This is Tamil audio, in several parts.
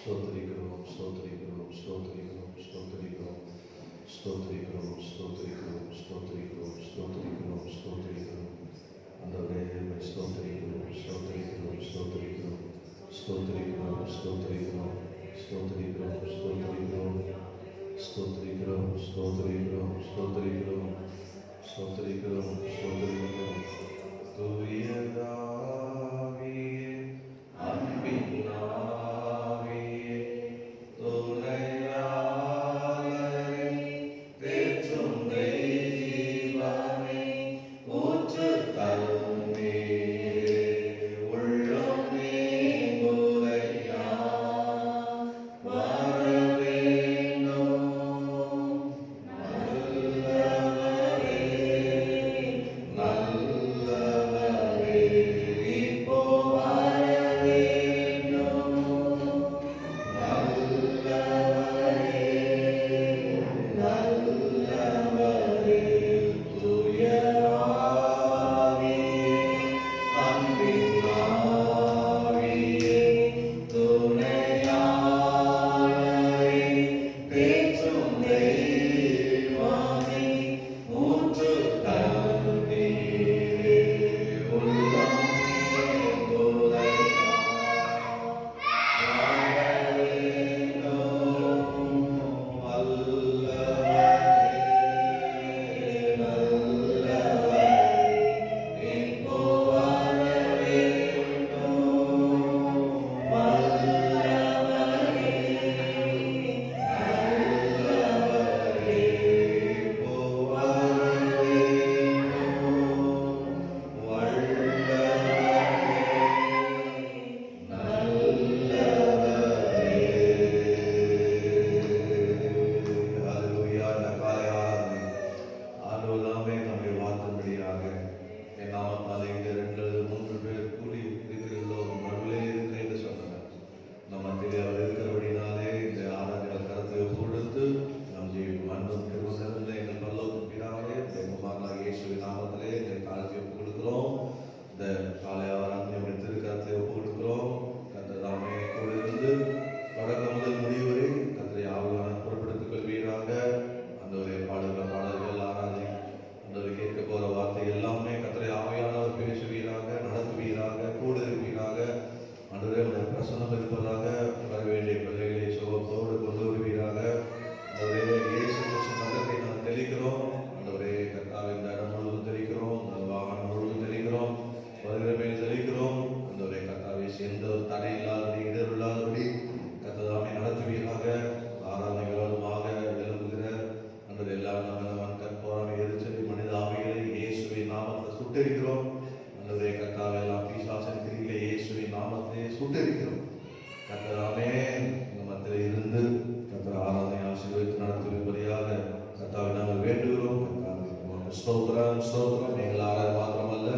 ஸ்தோத்திரிக்கிறோம், ஸ்தோத்திரிக்கிறோம், ஸ்தோத்திரிக்கிறோம், ஸ்தோத்திரிக்கிறோம், ஸ்தோத்திரிக்கிறோம், ஸ்தோத்திரிக்கிறோம், ஸ்தோத்திரிக்கிறோம், ஸ்தோத்திரிக்கிறோம், ஸ்தோத்திரிக்கிறோம். ஆண்டவரே உம்மை ஸ்தோத்திரிக்கிறோம், ஸ்தோத்திரிக்கிறோம், ஸ்தோத்திரிக்கிறோம், ஸ்தோத்திரிக்கிறோம், ஸ்தோத்திரிக்கிறோம், ஸ்தோத்திரிக்கிறோம், ஸ்தோத்திரிக்கிறோம், ஸ்தோத்திரிக்கிறோம், ஸ்தோத்திரிக்கிறோம், ஸ்தோத்திரிக்கிறோம், ஸ்தோத்திரிக்கிறோம், ஸ்தோத்திரிக்கிறோம். தூயதாவியே அன்பின் ஆவியே துணையாளரே தேற்றும் தெய்வமே ஊற்று தருணீரே உள்ளம் நீங்குதையா வர வேண்டும் நல்லவரே நல்லவரே இப்போ வர வேண்டும் நல்லவரே நல்லவரே தூய ஆவியே அன்பின் ஆவியே துணையாளரே தேற்றும் தெய்வமே ஊற்று தருணீரே உள்ளம் நீங்குதையா வர வேண்டும் நல்லவரே நல்லவரே இப்போ வர வேண்டும் நல்லவரே நல்லவரே இப்போ வர வேண்டும் ஹல்லேலூயா. இந்த காலை ஆராதனை ஆண்டவர் தாமே நம்மை வாழ்த்தும்படியாக என் நாமத்தாலே இங்கே 2 அல்லது 3 பேர் கூடி இருக்கிறீர்களோ நடுவிலே இருக்கிறேன் என்று சொன்னார். நம் மத்தியிலே அவர் இருக்கிறபடினாலே இந்த ஆராதனை கருத்தை கொடுத்து நம் ஜீவிக்கும் அன்பும் கிருபையும் நிறைந்த எங்கள் பரலோக பிதாவே எங்கள் மகனாகிய இயேசுவின் நாமத்திலே இந்த காலத்தை ஒப்புக் கொடுக்கிறோம். இந்த காலை ஆராதனை திருக்கரத்தை ஒப்புக் கொடுக்கிறோம். கர்த்தர் தாமே கூட இருந்து தொடக்கம் முதல் முடிவு வரை கர்த்தரை ஆவியான பொறுப்படுத்திக் கொள்வீராக. ஆண்டவரே பாடுகிற பாடல்கள் ஆராதனை ஆண்டவரை கேட்க போகிற வார்த்தை எல்லாமே கர்த்தரை ஆவியானவர் பேசுவீராக, நடத்துவீராக, கூட இருப்பீராக. ஆண்டவரே உடைய பிரசன்னம் இருப்பதாக வர வேண்டிய பிள்ளைகளை சுகத்தோடு கொண்டு வருவீராக. ஆண்டவரே இயேசு கிறிஸ்து நகரத்தை நான் தெளிக்கிறோம். ஆண்டவரே கர்த்தாவே இந்த இடம் முழுவதும் தெளிக்கிறோம், இந்த வாகனம் முழுவதும் தெளிக்கிறோம், வருகிற மேல் தெளிக்கிறோம். ஆண்டவரே கர்த்தாவே எந்த ஒரு தடை இல்லாதபடி இடர் இல்லாதபடி கர்த்ததாமே நடத்துவீராக. ஆராதனைகளோடுமாக எழுப்புகிற ஆண்டவரே எல்லாரும் நம்ம கற்போராமை எரிச்சல் மனித ஆவிகளை இயேசுவின் நாமத்தை சுட்டெரிக்கிறோம். ஆண்டவரே கர்த்தாவே எல்லாம் பிசாசின் கிரிகளை இயேசுவின் நாமத்தை சுட்டெரிக்கிறோம். கர்த்தராமே எங்கள் மத்தியில் இருந்து கர்த்தர் ஆராதனை ஆசீர்வதித்து நடத்துவதற்காக கர்த்தாவை நாங்கள் வேண்டுகிறோம். கர்த்தாவே உமக்கு ஸ்தோத்திரம், ஸ்தோத்திரம். எங்கள் ஆராதனை மாத்திரமல்ல,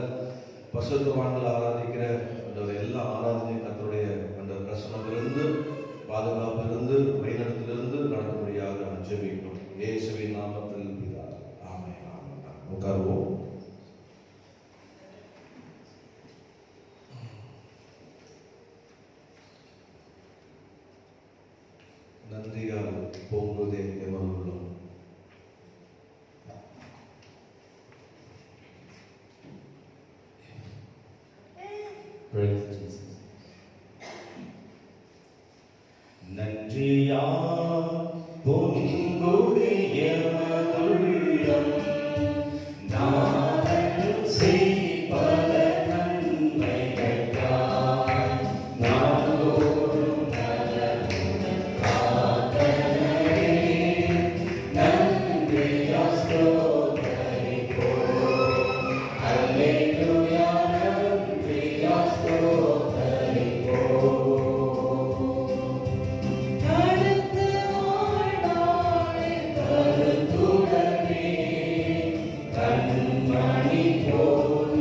பரிசுத்தவான்கள் ஆராதிக்கிற அந்த எல்லா ஆராதனையும் கர்த்தருடைய அந்த பிரசன்னத்திலிருந்து, பாதுகாப்பிலிருந்து, வழிநடத்திலிருந்து நடக்கும்படியாக நான் ஜெபிக்கிறோம். இயேசுவின் நாமத்தில் பிதாவே. ஆமென், ஆமென். உட்காருவோம். நன்றியால் பொங்குதே எமருள்ளம். Praise Jesus. நன்றியா பொங்குதே எமதுள்ளம் நாதன் செய்பல நன்மைகளுக்காய் நாள்தோறும் நலமுடன் பிரார்த்தனையே நன்றியா ஸ்தோத்தரிப்போம். அல்லேலூயா நன்றியா ஸ்தோத்தரிப்போம். அடுத்து வாழ்நாளில் கருத்துடனே கண்மணி போல்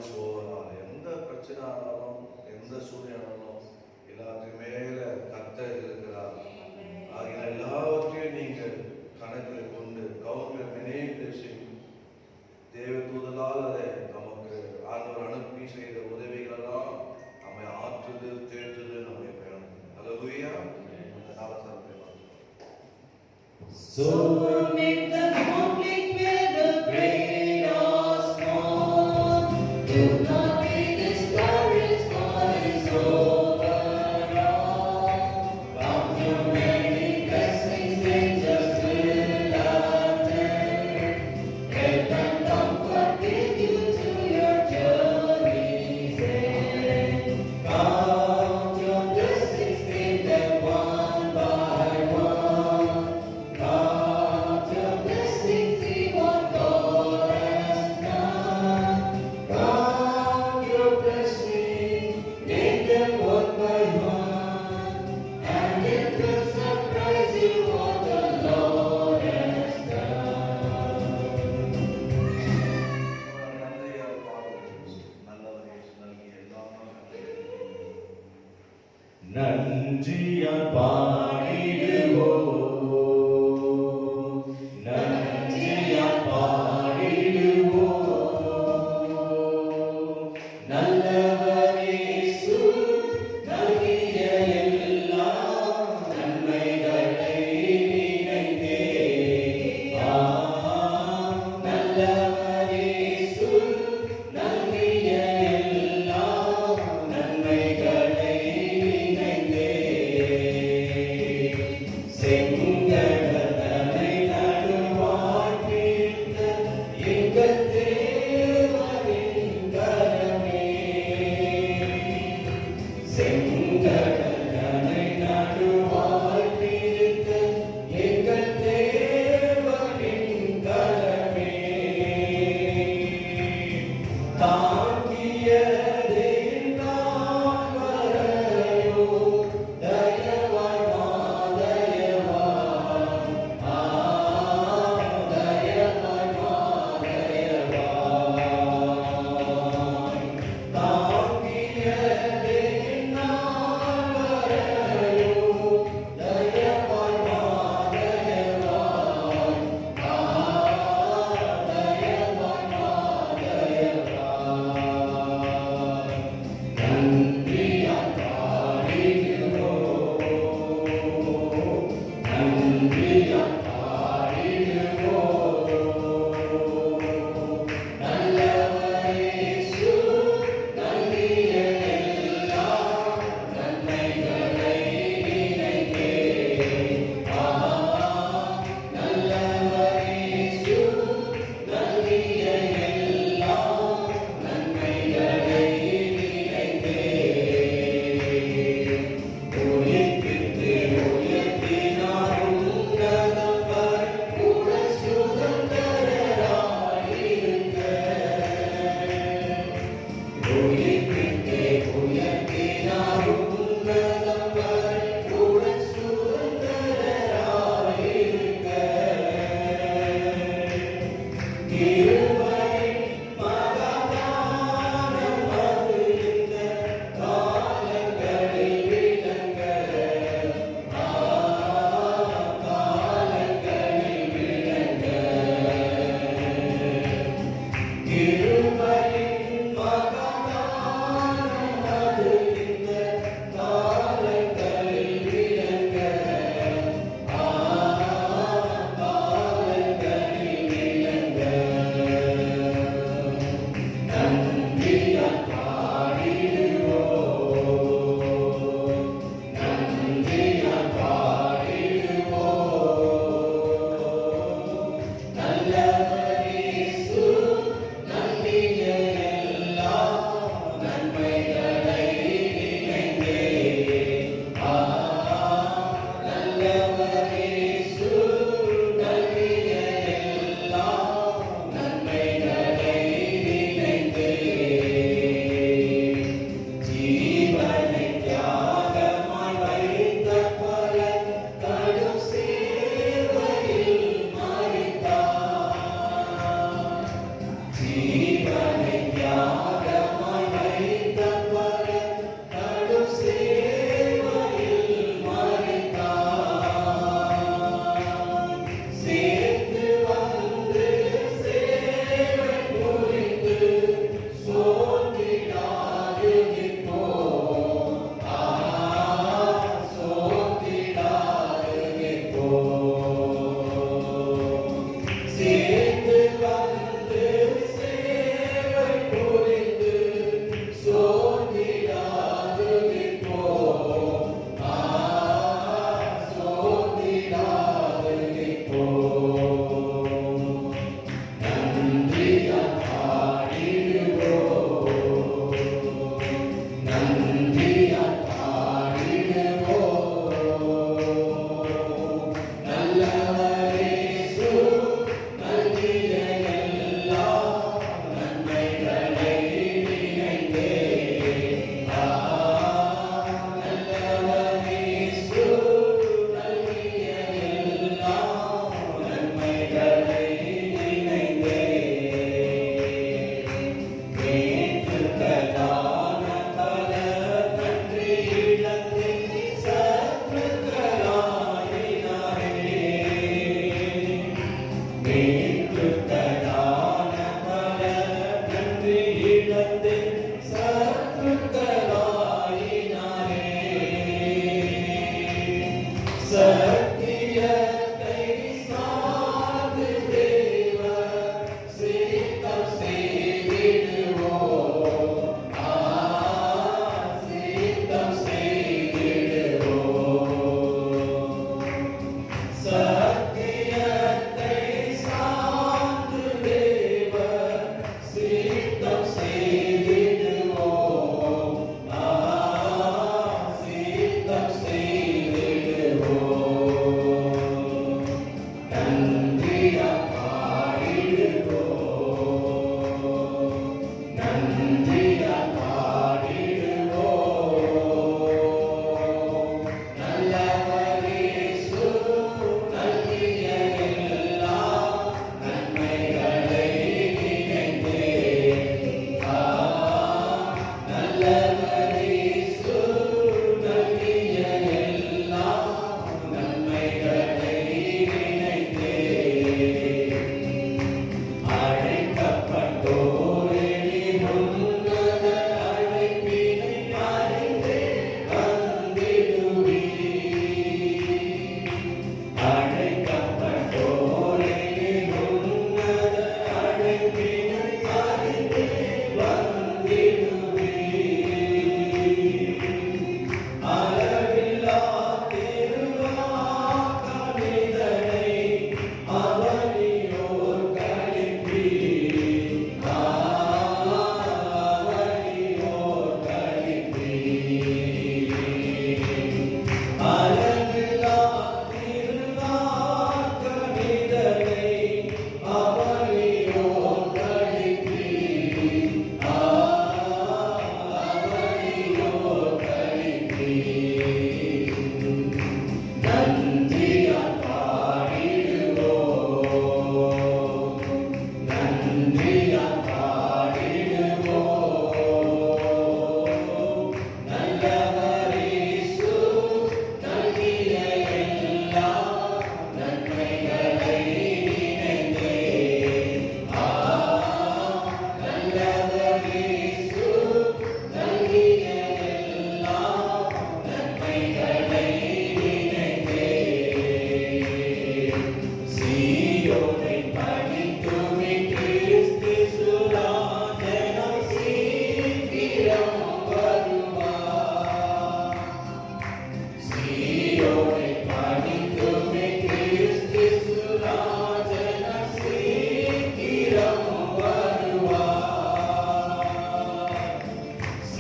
விட்டு போவதால் எந்த பிரச்சனை ஆனாலும் எந்த சூழ்நிலையானாலும் எல்லாத்துக்கும் மேல கர்த்தர் இருக்கிறார். ஆகிய எல்லாவற்றையும் நீங்கள் கணக்கில் கொண்டு கவர்மெண்ட் மேனேஜ் தேவ தூதலால் அதை நமக்கு ஆண்டவர் அனுப்பி செய்த உதவிகளெல்லாம் நம்மை ஆற்றுது தேற்றுது நம்மை பயணம். அல்லேலூயா. இந்த நாளை So make the conflict whether great or small. Do not be discouraged, God is over all. From your many blessings, angels will attend. Help and comfort with you to your journey's end. Count your blessings, name them one by one. Count your blessings, see what God has done. Count your blessings, name them one by one, and it will surprise you what the Lord has done. நன்றியால் பாடுகிறோம். நல்லவர் இயேசு நல்கிய எல்லா நன்மைகளுக்கும் நன்றியால் பாடிடுவோம், நன்றியால் பாடிடுவோம். நல்லவர் இயேசு நல்கிய எல்லா நன்மைகளை நினைத்தே. நல்லவர் இயேசு நல்கிய எல்லா நன்மைகளை நினைத்தே. செம்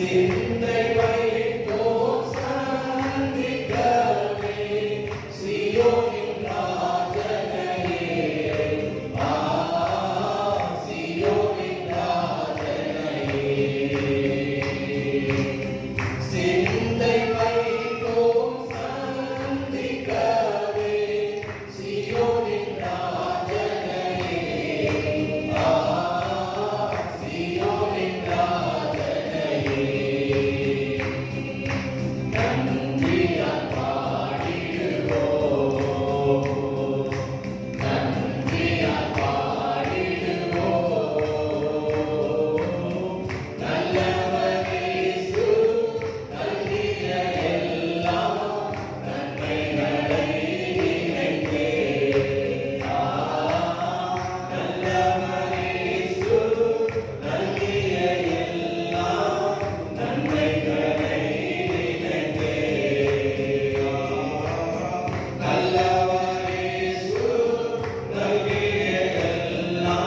சிந்தை வைத்தோம் சந்திக்கவே சீயோனின் ராஜனையே. சீயோனின் ராஜனையே. சிந்தை வைத்தோம் சந்திக்கவே சீயோனின் ராஜனையே. சீயோனின் ராஜனையே. நன்றியால் பாடிடுவோம். நன்றியால் பாடிடுவோம். நல்லவர் இயேசு நல்கிய எல்லா நன்மைகளை நினைத்தே. நல்லவர் இயேசு நல்கிய எல்லா நன்மைகளை நினைத்தே. நல்லவர் இயேசு நல்கிய எல்லா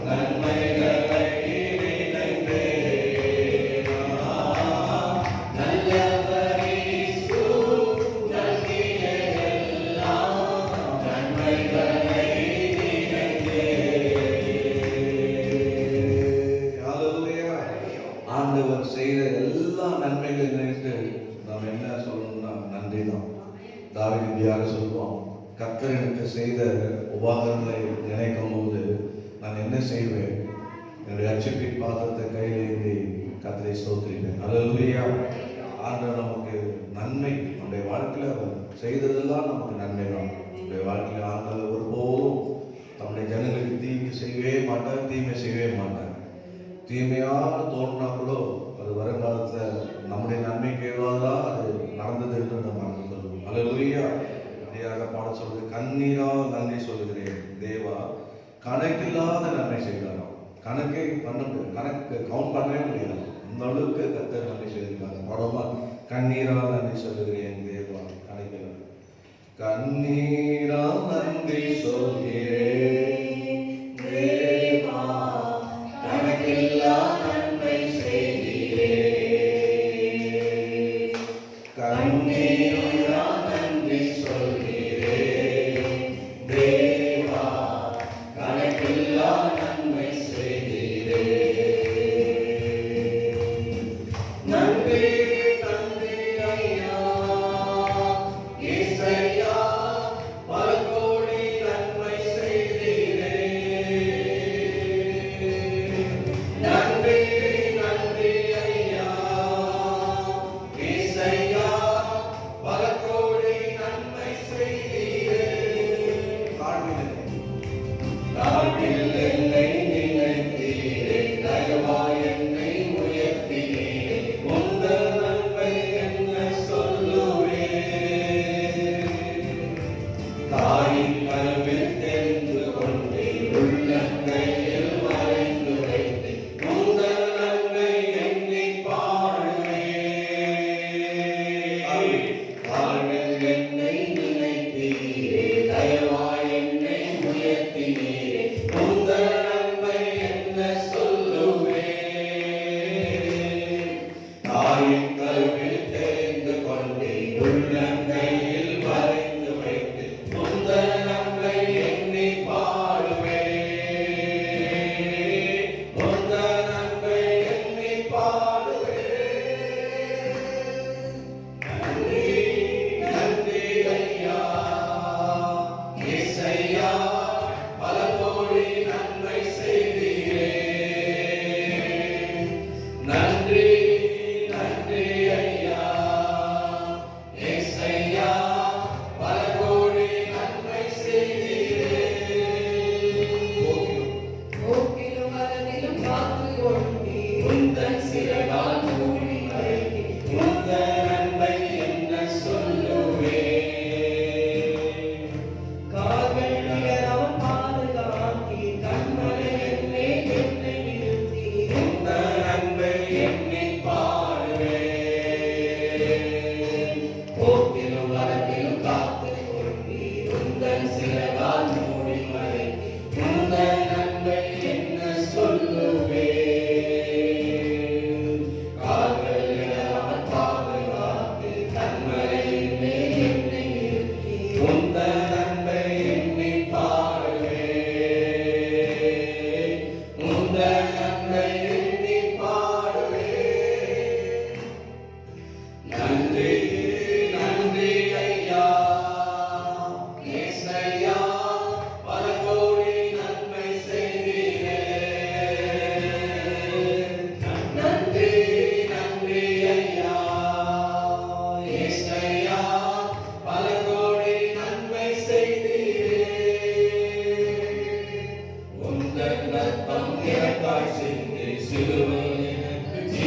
நன்மைகளை நினைத்தே. நல்லவர் இயேசு நல்கிய எல்லா நன்மைகளை நினைத்தே. ஹalleluya. ஆண்டவர் செய்த எல்லா நன்மைகளை நினைத்து நாம் என்ன சொல்லணும்னா நன்றி தான். தாவீது இப்படியாக சொல்லுவோம், கர்த்தர் எனக்கு செய்த உபகாரங்களை நினைக்கும் போது நான் என்ன செய்வேன்? என்னுடைய அச்சிப்பின் பாத்திரத்தை கையில் ஏந்தி கர்த்தரை ஸ்தோத்திரிப்பேன். ஹalleluya. ஆண்டவர் நமக்கு நன்மை நம்முடைய வாழ்க்கையில் அவர் செய்ததெல்லாம் நமக்கு நன்மை தான். நம்முடைய வாழ்க்கையில் ஆண்டவர் ஒருபோதும் நம்முடைய ஜனங்களுக்கு தீங்கு செய்யவே மாட்டார், தீமை செய்யவே மாட்டார். தீமையாக தோன்றினா கூட அது வருங்காலத்தில் நம்முடைய நன்மைக்கு ஏதாவது அது நடந்தது என்று நம்ம அறிந்து கொள்வோம். ஹalleluya. அப்படியாக பாட சொல்றது, கண்ணீரால் நன்றி சொல்லுகிறேன் தேவா, கணக்கில்லாத நன்மை செய்தாராம். கணக்கே பண்ண முடியாது, கணக்கு கவுண்ட் பண்ணவே முடியாது, அந்த அளவுக்கு கர்த்தர் நன்மை செய்திருக்காங்க. பாடமா, கண்ணீரால் நன்றி சொல்லுகிறேன் தேவா, கணக்கில் கண்ணீரால் நன்றி சொல்கிறேன் தேவா, கணக்கில்லா நன்மை செய்தீரே. கண்ணீரால் நன்றி சொல்கிறேன் தேவா, கணக்கில்லா நன்மை செய்தீரே. நன்றி நன்றி ஐயா இசையா, பல கோடி நன்மை செய்தீரே.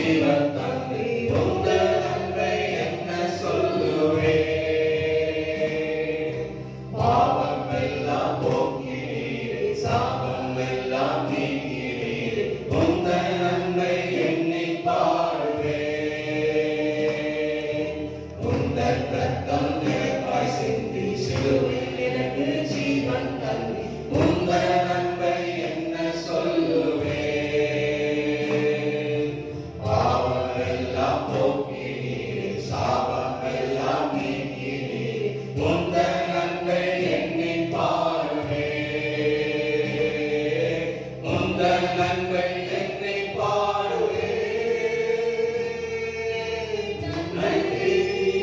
ஜீவன் தந்தி உந்த நன்மை என்ன சொல்லுவே பாவம் எல்லாம் போக்கினீரே சாபம் எல்லாம் நீக்கினீரே உந்த நன்மை எண்ணி பாடுவே உந்த ரத்தம் எனக்காய் சிந்தி சிலுவையில் எனக்கு ஜீவன் தந்தி உந்த நன்மை என்ன சொல்லுவே பாவம் எல்லாம் போக்கினீரே சாபம் எல்லாம் நீக்கினீரே உந்த நன்மை எண்ணி பாடுவே உந்த நன்மை எண்ணி பாடுவே நன்றி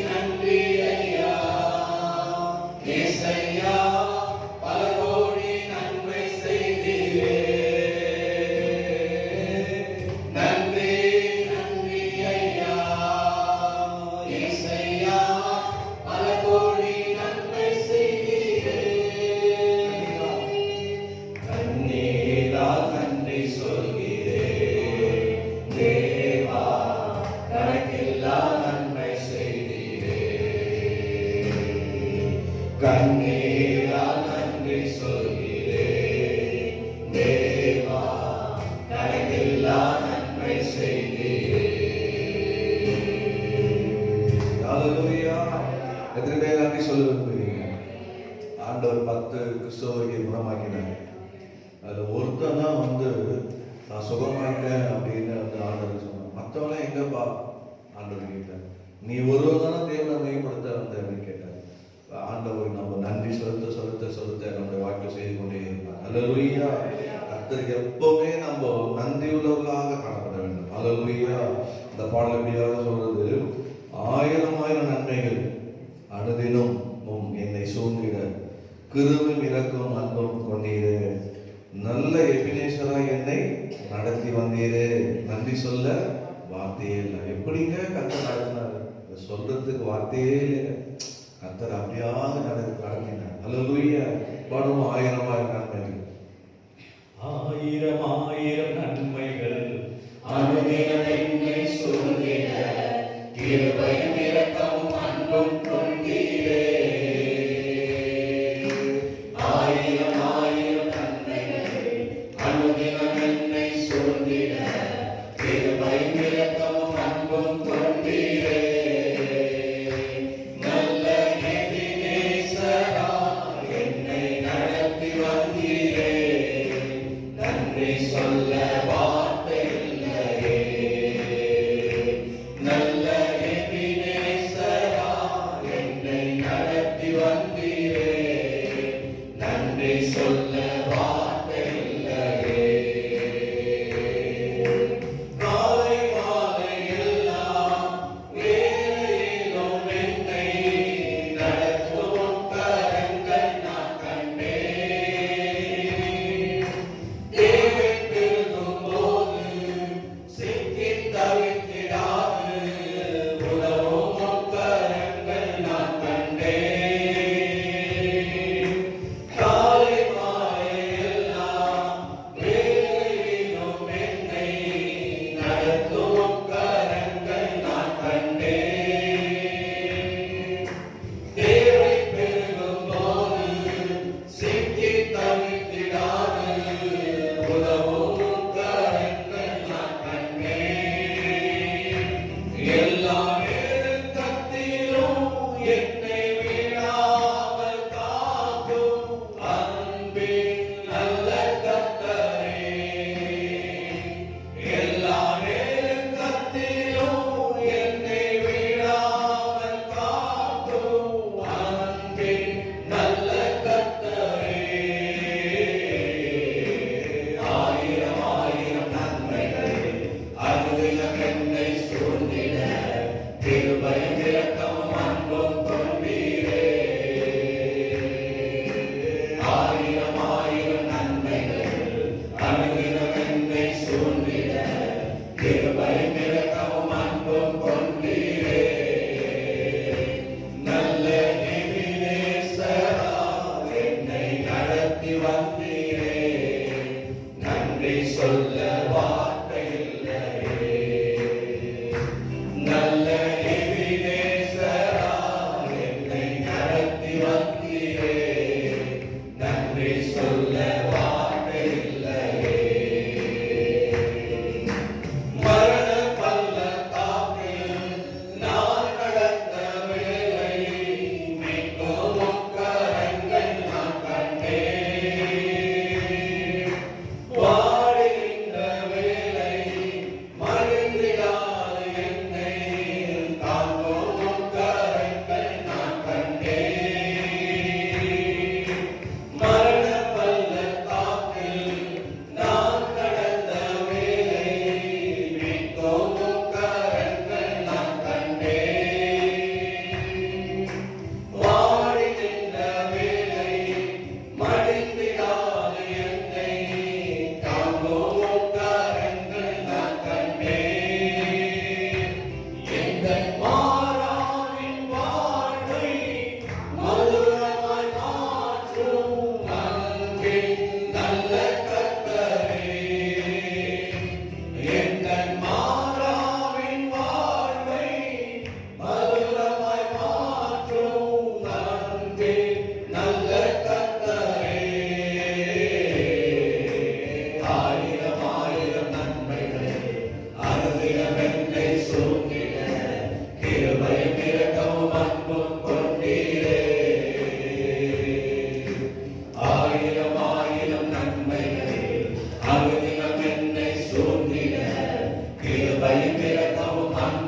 நன்றி ஐயா ஏசையா பல கோடி நன்மை செய்தீரே நன்றி நன்றி ஐயா ஏசையா பல கோடி நன்மை செய்தீரே கண்ணீரால் நன்றி சொல்கிறேன் தேவா கணக்கில்லா நன்மை செய்தீரே கண்ணீரால் நன்றி சொல்கிறேன் தேவா கணக்கில்லா நன்மை செய்தீரே ஹalleluya. எத்தனை பேர் நன்றி சொல்ல விரும்புகிறீங்க? ஆண்டவர் 10 கிறிஸ்தவர்களை குணமாக்கினார். அதுல ஒருத்தன் தான் நான் சுகமாயிட்டேன் அப்படின்னு ஆண்டவர் சொன்னான். மற்றவங்களாம் எங்கப்பா ஆண்டவர் கேட்டார். நீ ஒருவர் தானே தேவனை மேம்படுத்த வந்த அப்படின்னு கேட்டார். ஆண்டவர் நம்ம நன்றி செலுத்த நம்முடைய வாழ்க்கை செய்து கொண்டே இருந்தார். ஹalleluya. கர்த்தருக்கு எப்பவுமே நம்ம நன்றி உள்ளவர்களாக காணப்பட வேண்டும். ஹalleluya. இந்த பாடல் எப்படியாக சொல்றது, ஆயிரம் ஆயிரம் நன்மைகள் அனுதினம் என்னை சூழ்ந்திட கிருபையும் இரக்கமும் அன்பும் கொண்டீரே, நல்ல எபினேசராய் என்னை நடத்தி வந்தீரே, நன்றி சொல்ல வார்த்தையே இல்லை. எப்படிங்க கர்த்தர் நடத்தினார்? சொல்றதுக்கு வார்த்தையே இல்லை. கர்த்தர் அப்படியாக நடத்தினார். ஹalleluya. பாடுவோம், ஆயிரம் ஆயிரம் நன்மைகள். ஆயிரம் ஆயிரம் நன்மைகள் அனுதினம் என்னை சூழ்ந்திட கிருபையும் இரக்கமும் அன்பும் கொண்டீரே ஆயிரம் ஆயிரம் நன்மைகள் அனுதினம் என்னை சூழ்ந்திட கிருபையும் இரக்கமும் அன்பும் கொண்டீரே நல்ல எபினேசரா என்னை நடத்தி வந்தீரே நன்றி சொல்ல வார்த்தை இல்லையே நல்ல எபினேசரா என்னை நடத்தி வந்தீரே நன்றி சொல்ல வார்த்தை இல்லையே காலை மாலை எல்லாம் வேலையிலும் என்னை நடத்தும் கரங்கள் நான் கண்டேன் தேவை பெருகும் போது சிக்கி தவித்திடாது உதவும் கரங்கள் நான் கண்டேன் காலை மாலை எல்லாம் வேலையிலும் என்னை நடத்தும் கரங்கள் நான் கண்டேன் தேவை பெருகும் போது சிக்கி தவித்திடாது உதவும் கரங்கள் நான் கண்டேன் எல்லா நெருக்கத்திலும் என்னை விடாமல் காக்கும் அன்பின் நல்ல கர்த்தரே எல்லா நெருக்கத்திலும் என்னை விடாமல் காக்கும் அன்பின் நல்ல கர்த்தரே ஆயிரம் ஆயிரம் நன்மைகள் அனுதினம் என்னை சூழ்ந்திட கிருபையும் இரக்கமும் அன்பும் கொண்டீரே ஆயிரம் ஆயிரம் நன்மைகள் அனுதினம் என்னை சூழ்ந்திட கிருபையும் இரக்கமும் அன்பும் கொண்டீரே நல்ல எபினேசரா என்னை நடத்தி வந்தீரே நன்றி சொல்ல வார்த்தை இல்லையே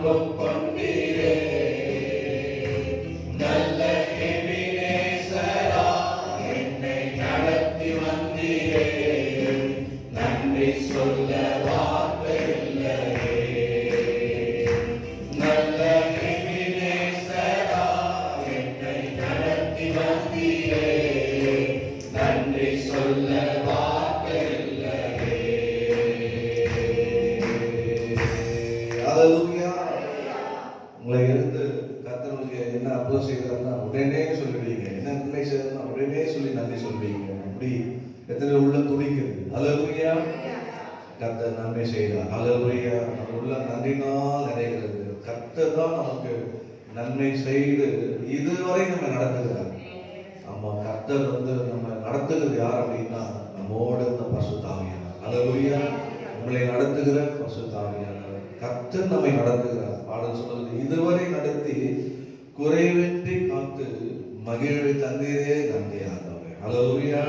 அன்பும் கொண்டீரே. நல்ல எபினேசரா என்னை நடத்தி வந்தீரே. நன்றி சொல்ல வார்த்தை இல்லையே. நல்ல எபினேசரா என்னை நடத்தி வந்தீரே. நன்றி சொல்ல வார்த்தை இல்லையே. ஹல்லேலூயா. உங்களை எடுத்து கர்த்தருக்கு என்ன அற்புதம் செய்கிறார்னா உடனே சொல்லுவீங்க. என்ன நன்மை செய்யறதுன்னா உடனே சொல்லி நன்றி சொல்வீங்க. அப்படி எத்தனை உள்ள துடிக்குது. ஹல்லேலூயா. கர்த்தர் நன்மை செய்கிறார். ஹல்லேலூயா. நம்ம உள்ள நன்றினால் நிறைகிறது. கர்த்தர் தான் நமக்கு நன்மை செய்து இதுவரை நம்ம நடத்துகிறார். ஆமா, கர்த்தர் நம்ம நடத்துகிறது யார் அப்படின்னா நம்மோட இருந்த பரிசுத்த ஆவியானவர். ஹல்லேலூயா. நம்மளை நடத்துகிற பரிசுத்த ஆவியானவர் கர்த்தர் நம்மை நடத்துகிறார். பாடல் சொல்றது இதுவரை நடத்தி குறைவின்றி காத்து மகிழ்வை தந்தீரே நன்றி ஆண்டவரே. ஹல்லேலூயா.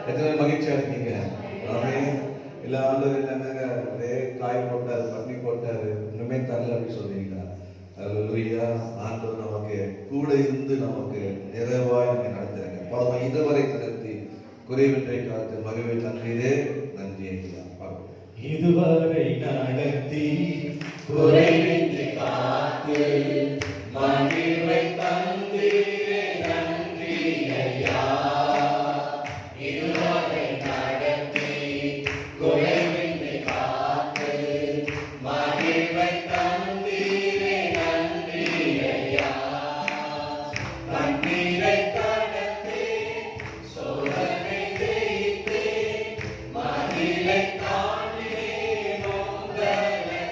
எத்தனை மகிழ்ச்சியா இருக்கீங்க? ஆமென். இல்ல ஆண்டவர் என்னங்க அப்படியே காய் போட்டாரு, பண்ணி போட்டாரு, இன்னுமே தரல அப்படி சொல்றீங்களா? ஹல்லேலூயா. ஆண்டவர் நமக்கு கூட இருந்து நமக்கு நிறைவாய் நம்மை நடத்துறாங்க. பாவம் இதுவரை நடத்தி குறைவின்றி காத்து மகிழ்வை தந்தீரே நன்றி ஐயா. பாருங்க. இதுவரை நடத்தி குறைவின்றி காத்து மகிழ்வை தந்தீரே நன்றி ஐயா. இதுவரை நடத்தி குறைவின்றி காத்து மகிழ்வை தந்தீரே நன்றி ஐயா. தண்ணீரை கடத்தி சோதனை ஜெயித்து மகிழை தாண்டினேன் உங்களத்தால்.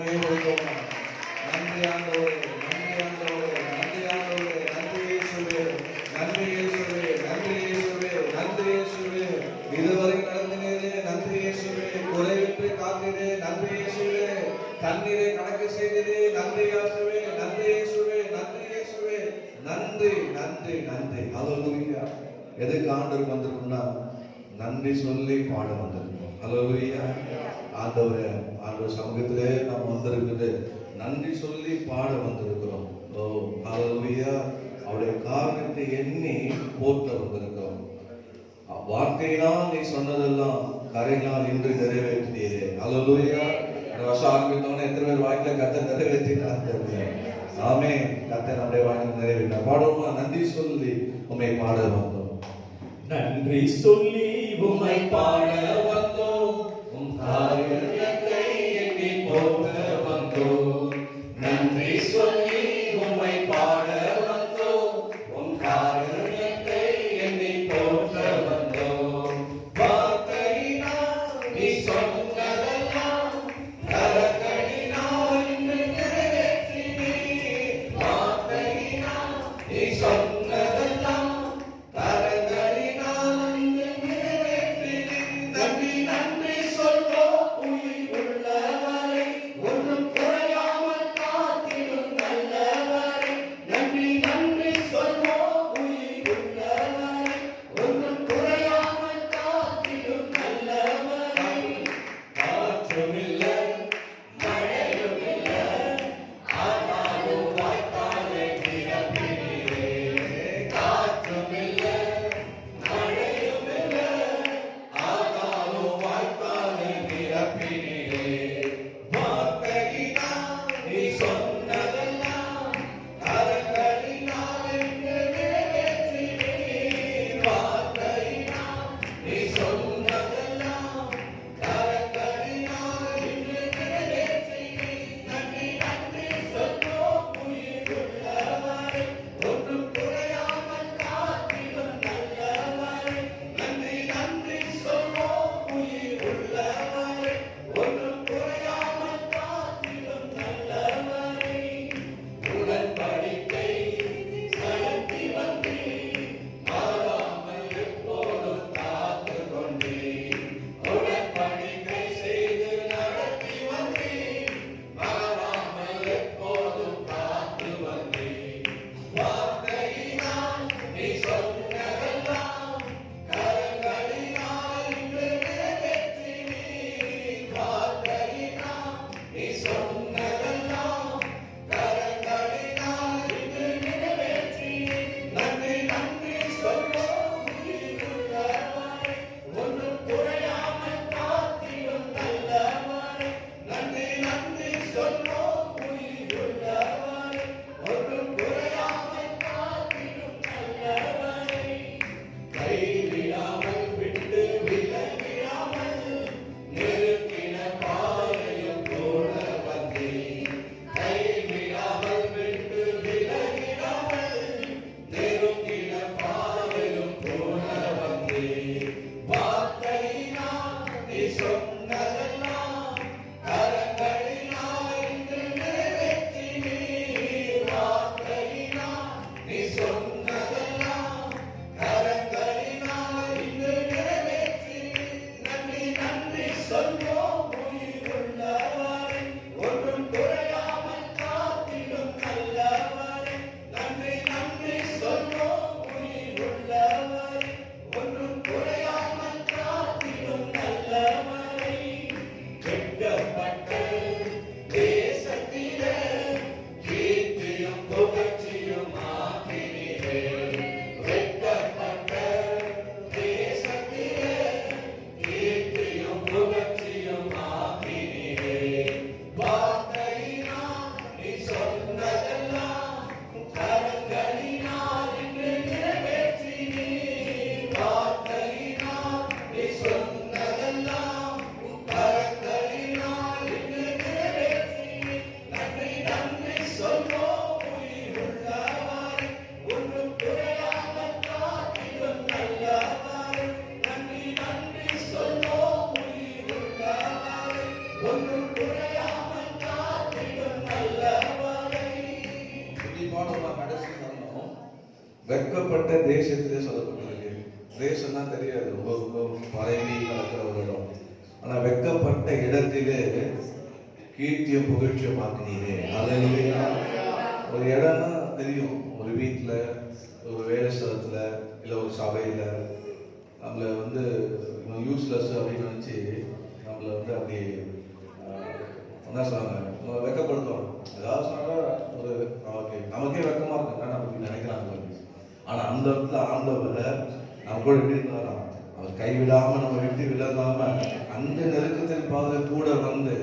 மகிமையை கொடுத்தோம். நன்றி ஆண்டவரே, நன்றி ஆண்டவரே, நன்றி ஆண்டவரே, நன்றி இயேசுவே, நன்றி இயேசுவே, நன்றி இயேசுவே, நன்றி இயேசுவே. இதுவரை நடத்தினதே நன்றி இயேசுவே. குறைவின்றி காத்ததே நன்றி இயேசுவே. தண்ணீரை கணக்கு செய்ததே நன்றி இயேசுவே, நன்றி இயேசுவே, நன்றி இயேசுவே. நன்றி நன்றி நன்றி. ஹல்லேலூயா. எதுக்கு ஆண்டவருக்கு வந்திருக்கும்னா நன்றி சொல்லி பாட வந்திருக்கோம். ஹல்லேலூயா. ஆண்டவரே, ஆண்டவர் சமூகத்திலே நாம் வந்திருக்குது நன்றி சொல்லி பாட வந்திருக்கிறோம். ஓ ஹல்லேலூயா. அவருடைய காரணத்தை எண்ணி போற்ற வந்திருக்கிறோம். வார்த்தையினால் நீ சொன்னதெல்லாம் கரையினால் இன்று நிறைவேற்றினீரே. ஹல்லேலூயா. இந்த வருஷம் ஆரம்பித்தவன எத்தனை பேர் வாழ்க்கையில கர்த்தர் நிறைவேற்றினார் தெரியல. ஆமே. கர்த்தர் நம்முடைய வாழ்க்கையில் நிறைவேற்றினார். பாடுவோமா? நன்றி சொல்லி உம்மை பாட வந்தோம். நன்றி சொல்லி உம்மை பாட வந்தோம். உம் காரியத்தை எண்ணி போற்ற வந்தோம். நன்றி சொல்லி உம்மை பாட வந்தோம். உம் காரியத்தை எண்ணி போற்ற வந்தோம். வார்த்தையினால் நீ சொன்னதெல்லாம் கரங்களினால் இன்று நிறைவேற்றினீர். வார்த்தையினால் நீ சொன்னதெல்லாம் கரங்களினால் இன்று நிறைவேற்றினீர். நன்றி நன்றி சொல்வோம். உயிர் உள்ளவரை ஒன்றும் குறையாமல் காத்திடும் வெட்கப்பட்ட தேசத்திலே சொல்லப்பட்டிருக்கு. தேசம்னா தெரியாது, ரொம்ப ரொம்ப பரவி நடக்கிற ஒரு இடம். ஆனா வெட்கப்பட்ட இடத்திலே கீர்த்தியும் புகழ்ச்சியும் ஆக்கினீரே. அல்லேலூயா. ஒரு இடம்னா தெரியும், ஒரு வீட்டுல, ஒரு வேலை ஸ்தலத்துல, இல்ல ஒரு சபையில நம்மள வந்து யூஸ்லெஸ் அப்படின்னு நினைச்சு நம்மள வந்து அப்படி என்ன சொல்றாங்க, நம்ம வெக்கப்படுத்துவாங்க. ஏதாவது சொன்னா ஒரு நமக்கே வெக்கமா இருக்கு, நம்ம அப்படி நினைக்கிறாங்க. ஆனா அந்த இடத்துல ஆண்டவர் நம்ம கூட எப்படி இருந்தாரா, அவர் கைவிடாம நம்ம விட்டு விலகாம அந்த நெருக்கத்தின் பாதை கூட வந்து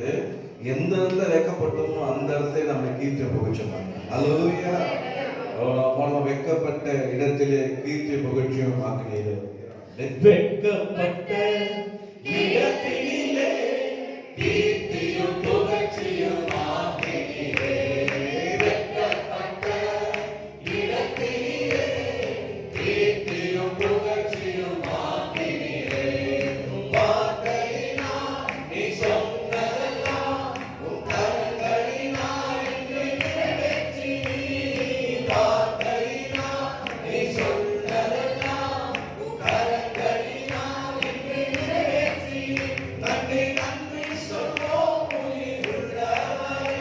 எந்த இடத்துல வெக்கப்பட்டோமோ அந்த இடத்தை நம்ம கீர்த்தியை புகழ்ச்சிப்பாங்க. அல்லேலூயா. நம்ம வெக்கப்பட்ட இடத்திலே கீர்த்தியை புகழ்ச்சியும் ஆக்கினீர். வெட்கப்பட்ட இடத்திலே கீர்த்தியும் புகழ்ச்சியும் ஆக்கினீரே. வெட்கப்பட்ட இடத்திலே கீர்த்தியும் புகழ்ச்சியும் ஆக்கினீரே. உம் வார்த்தையினால் நீ சொன்னதெல்லாம் உம் கரங்களினால் இன்று நிறைவேற்றினீர். வார்த்தையினால் நீ சொன்னதெல்லாம் உம் கரங்களினால் இன்று நிறைவேற்றினீர். நன்றி நன்றி சொல்வோம் உயிருள்ளவரை,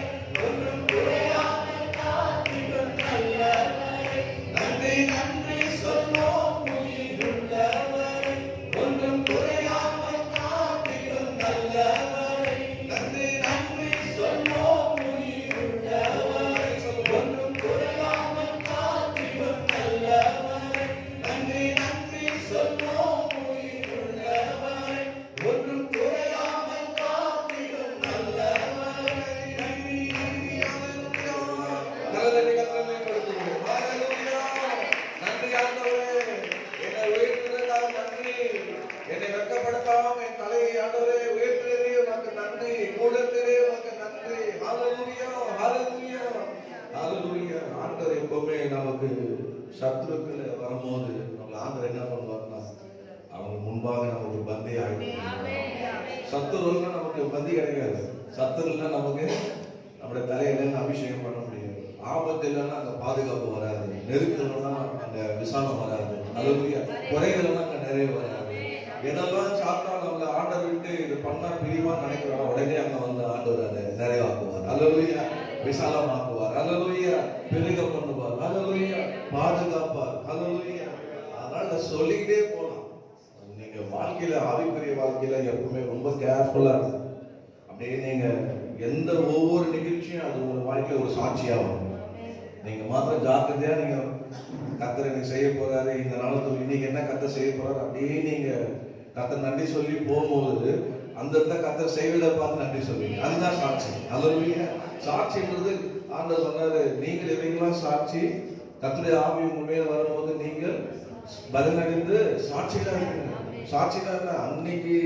ஒன்றும் குறையாமல் காத்திடும் நல்லவரை. நன்றி நன்றி சொல்வோம் உயிருள்ளவரை, ஒன்றும் குறையாமல் காத்திடும் நல்லவரை. நன்றி நன்றி சொல்வோம் உயிருள்ளவரை, ஒன்றும் குறையாமல் காத்திடும் நல்லவரை. நன்றி நன்றி சொல்வோம் உயிருள்ளவரை, ஒன்றும் குறையாமல் காத்திடும் நல்லவரை. நன்றி நன்றி ஆண்டவரே, என்னை உயர்த்துவதற்காக நன்றி. என்னை வெட்கப்படுத்தாம என் தலையை ஆண்டவரே உயர்த்துவதே உனக்கு நன்றி. கூடத்திலே உனக்கு நன்றி. ஹல்லேலூயா, ஹல்லேலூயா, ஹல்லேலூயா. ஆண்டவர் எப்பவுமே நமக்கு சத்துருக்கள் வரும்போது நம்ம ஆண்டவர் என்ன பண்ணுவாருன்னா, அவங்க முன்பாக நமக்கு பந்தி ஆயிடும். சத்துருன்னா நமக்கு பந்தி கிடைக்காது. சத்துருன்னா நமக்கு நம்முடைய தலையில அபிஷேகம் பண்ண முடியாது. ஆபத்து இல்லைன்னா அங்க பாதுகாப்பு வராது. நெருக்கம்னா அங்க விசாலம் வராது. அல்லேலூயா. குறைகள்னா அங்க நிறைய வராது. எதெல்லாம் சாப்பிட்டா நம்மள ஆண்டவர் விட்டு இது பண்ணா பிரிவா நினைக்கிறோம், உடனே அங்க வந்து ஆண்டவர் அதை நிறைவாக்குவார். அல்லேலூயா. விசாலமாக்குவார். அல்லேலூயா. பெருக பண்ணுவார். அல்லேலூயா. பாதுகாப்பார். அல்லேலூயா. அதனால சொல்லிக்கிட்டே போலாம். நீங்க வாழ்க்கையில, ஆவிக்குரிய வாழ்க்கையில எப்பவுமே ரொம்ப கேர்ஃபுல்லா இருக்கும். அப்படியே நீங்க எந்த ஒவ்வொரு நிகழ்ச்சியும் அது உங்க வாழ்க்கையில ஒரு சாட்சியாகும். நீங்க மாத்திரம் ஜாக்கிரதையா நீங்க கர்த்தர் நீங்க செய்ய போறாரு, இந்த நாளத்துல இன்னைக்கு என்ன கர்த்தர் செய்ய போறாரு, அப்படியே நீங்க கர்த்தர் நன்றி சொல்லி போகும்போது அந்த இடத்துல கர்த்தர் செய்வதை பார்த்து நன்றி சொல்லுவீங்க. அதுதான் சாட்சி. அல்லேலூயா. சாட்சின்றது ஆண்டவர் சொன்னாரு, நீங்கள் இவைகளாம் சாட்சி, கர்த்தருடைய ஆவி உங்க மேல வரும்போது நீங்கள் பதிலடைந்து சாட்சிதான் இருக்கீங்க. சாட்சிதான் அன்னைக்கு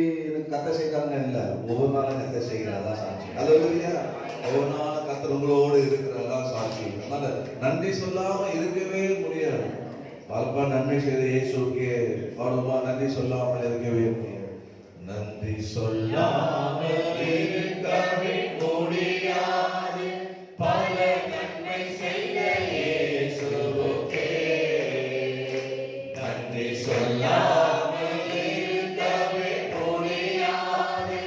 கர்த்தர் செய்யறாங்க இல்ல, ஒவ்வொரு நாளும் கர்த்தர் செய்யறதா சாட்சி. அல்லேலூயா. ஒவ்வொரு நாளும் கர்த்தர் உங்களோடு இருக்கிறதா சாட்சி. அதனால நன்றி சொல்லாம இருக்கவே முடியாது. பல நன்மை செய்த இயேசுக்கே பாடுமா, நன்றி சொல்லாமல் இருக்கவே முடியாது. நன்றி சொல்லாமல் இருக்கவே முடியாது. பல நன்மை செய்த இயேசுவுக்கே நன்றி சொல்லாமல் இருக்கவே முடியாது.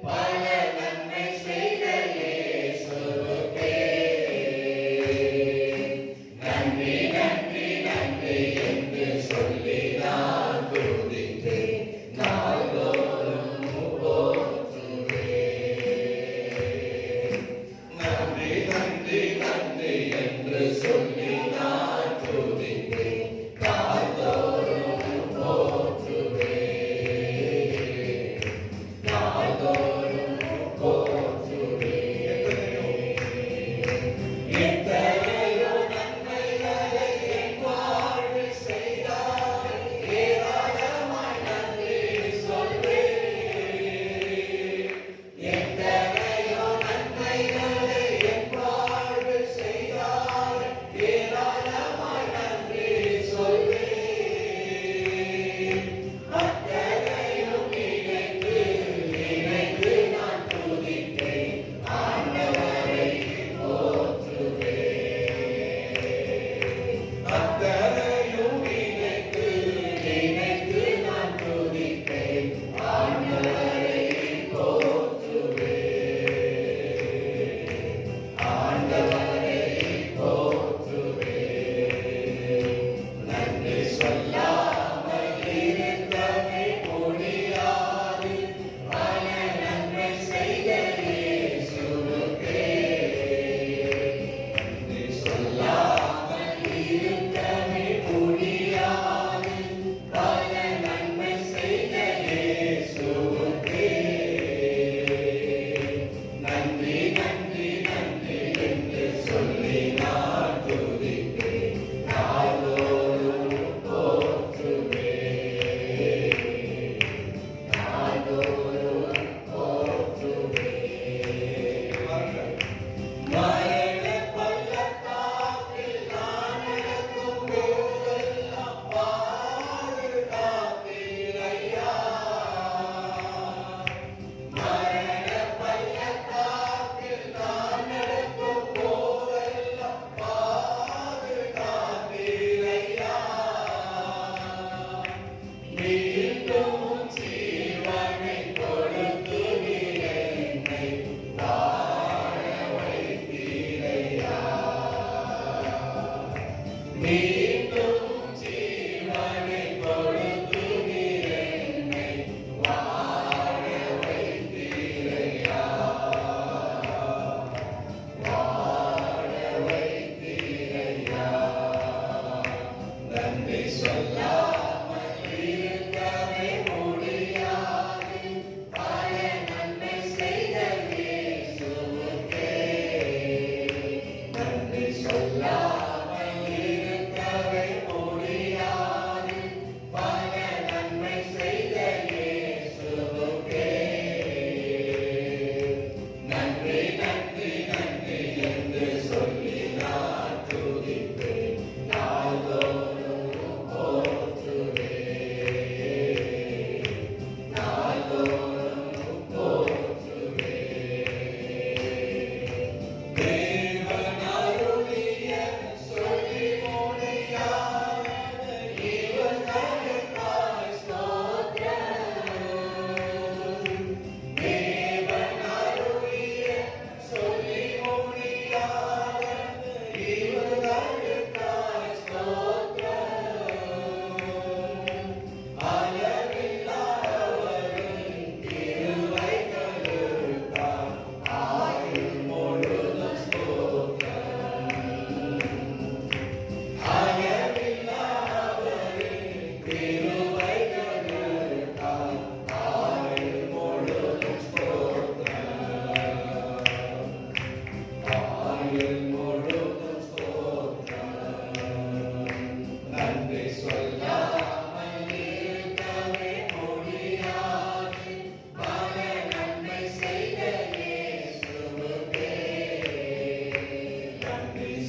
பல நன்மை செய்த இயேசுவுக்கே நன்றி நன்றி நன்றி என்று சொல்லி நான் துதித்தேன். நாள்தோறும் போற்றுவேன். நன்றி நன்றி நன்றி என்று சொல்லி நான் துதித்தேன். நாள்தோறும் போற்றுவேன். நாள்தோறும் போற்றுவேன். எத்தனையோ நன்மைகளை என் வாழ்வில் செய்தார். ஏராளமாய் நன்றி சொல்வேன். எத்தனையோ நன்மைகளை என் வாழ்வில் செய்தார். ஏராளமாய் நன்றி சொல்வேன். அத்தனையும் நினைத்து நினைத்து நான் துதிப்பேன். ஆண்டவரை போற்றுவேன்.